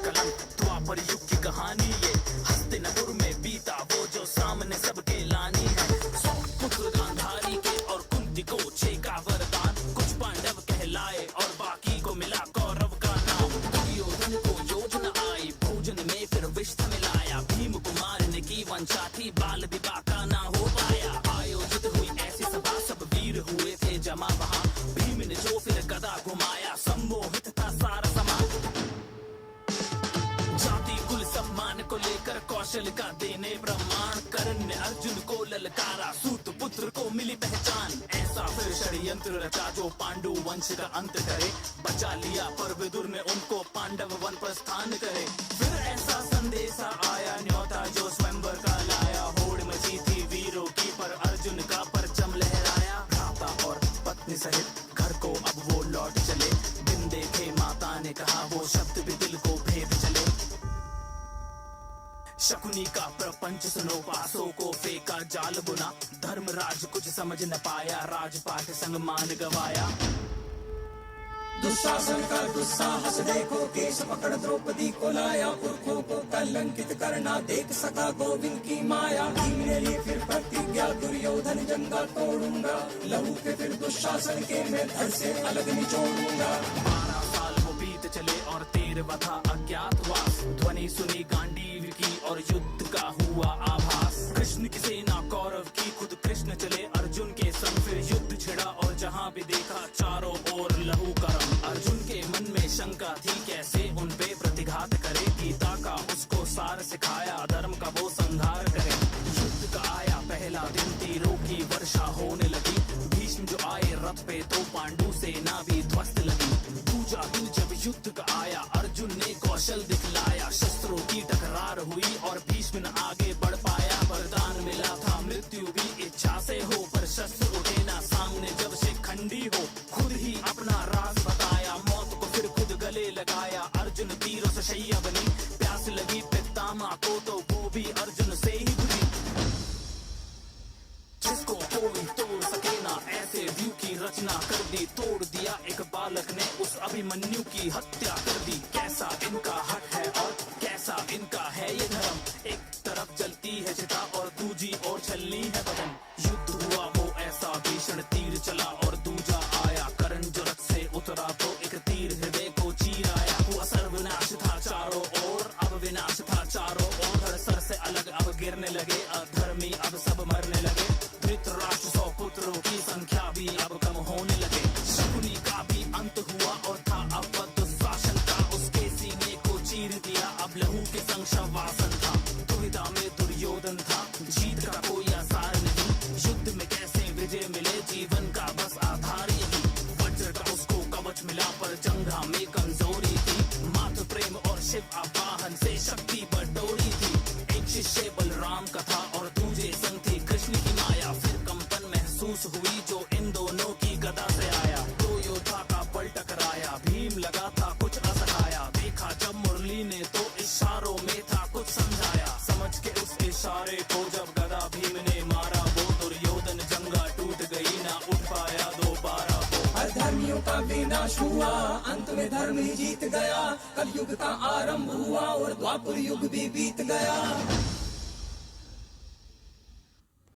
कलंक द्वापर युग की कहानी ये, हस्तिनापुर में बीता वो जो सामने सबके लानी है। पुत्र गांधारी के और कुंती को छेका वरदान, कुछ पांडव कहलाए और बाकी को मिला कौरव का नाम। दुर्योधन को योजना आई भोजन में फिर विष मिलाया, भीम को मारने की वंशा थी बाल विवाह का ना हो पाया। आयोजित हुई ऐसी सभा सब वीर हुए थे जमा वहाँ, भीम ने जो फिर गदा घुमाया सम्मोहित था सारा समाज। जाति कुल सम्मान को लेकर कौशल का देने प्रमाण, कर्ण ने अर्जुन को ललकारा सूत पुत्र को मिली पहचान। ऐसा फिर षड्यंत्र रचा जो पांडु वंश का अंत करे, बचा लिया पर विदुर ने उनको पांडव वन पर स्थान करे। फिर ऐसा संदेशा आया न्योता जो स्वयंवर का लाया, होड़ मची थी वीरों की पर अर्जुन का परचम लहराया। भ्राता और पत्नी सहित घर को अब वो लौट चले, दिन देखे माता ने कहा वो शब्द भी दिल को भेद चले। शकुनी का प्रपंच सुनो पासों को फेंका जाल बुना, धर्मराज कुछ समझ न पाया राजपाट संग मान गवाया। दुशासन का दुस्साहस देखो, केश पकड़ द्रौपदी को लाया, पुरखों को कलंकित करना देख सका गोविंद की माया। भीम ने ली फिर प्रतिज्ञा दुर्योधन जंगा तोड़ूंगा, लहू के फिर दुशासन के मैं धड़ से अलग निचोड़ूंगा। 12 साल वो बीत चले और 13वां था अज्ञातवास, ध्वनि सुनी गांडीव की और युद्ध का हुआ आभास। कृष्ण की सेना कौरव की खुद कृष्ण चले अर्जुन के संग, फिर युद्ध छिड़ा और जहां भी देखा चारों ओर लहू का रंग। अर्जुन के मन में शंका थी कैसे उन पे प्रतिघात करे, गीता का उसको सार सिखाया धर्म का वो संहार करे। युद्ध का आया पहला दिन, तीरों की वर्षा होने लगी, भीष्म जो आए रथ पे तो पांडु सेना भी ध्वस्त लगी। दूजा दिन जब युद्ध का आया अर्जुन ने कौशल दिखलाया, शस्त्रों की टकरार हुई और भीष्म न आगे बढ़ पाया। वरदान मिला था मृत्यु भी इच्छा से हो, पर शस्त्र उठे ना सामने जब शिखंडी हो। खुद ही अपना राज बताया, मौत को फिर खुद गले लगाया। अर्जुन तीरों से शैया बनी, प्यास लगी पितामह को तो वो भी अर्जुन से ही बुझी। जिसको कोई तोड़ सके ना ऐसे व्यू की रचना कर दी, तोड़ दिया एक बालक ने उस अभिमन्यु की हत्या कर दी। कैसा इनका हट है और कैसा इनका है ये धर्म, एक तरफ जलती है चिता और दूजी ओर छलनी है बदन। युद्ध हुआ वो ऐसा भीषण तीर चला और दूजा आया, कर्ण जो रथ से उतरा तो एक तीर हृदय को चीराया। हुआ सर्वनाश था चारों ओर, अब विनाश था चारों ओर, धड़ सर से अलग अब गिरने लगे, अधर्मी अब सब मरने लगे। धृतराष्ट्र 100 पुत्रों की संख्या भी अब कम होने लगे। शकुनी का भी अंत हुआ और था अब दुशासन का, उसके सीने को चीर दिया अब लहू के संग शवासन था। दुविधा में दुर्योधन था, जीत का कोई आसार नहीं, युद्ध में कैसे विजय मिले जीवन का बस आधार यही। वज्र का उसको कवच मिला पर जंघा में कमजोरी थी, मातृ प्रेम और शिव आवाहन से शक्ति बटोरी थी। एक शिष्य बलराम का था और दूजे संग थी कृष्ण की माया, फिर कंपन महसूस हुई जो इन दोनों की गदा से आया। दो योद्धा का बल टकराया, भीम लगा था कुछ असहाया, देखा जब मुरली ने तो इशारों में था कुछ समझाया। समझ के उस इशारे को जब गदा भीम ने मारा, वो दुर्योधन जंगा टूट गई ना उठ पाया दोबारा वो। अधर्मियों का विनाश हुआ, अंत में धर्म ही जीत गया, कलयुग का आरंभ हुआ और द्वापर युग भी बीत गया।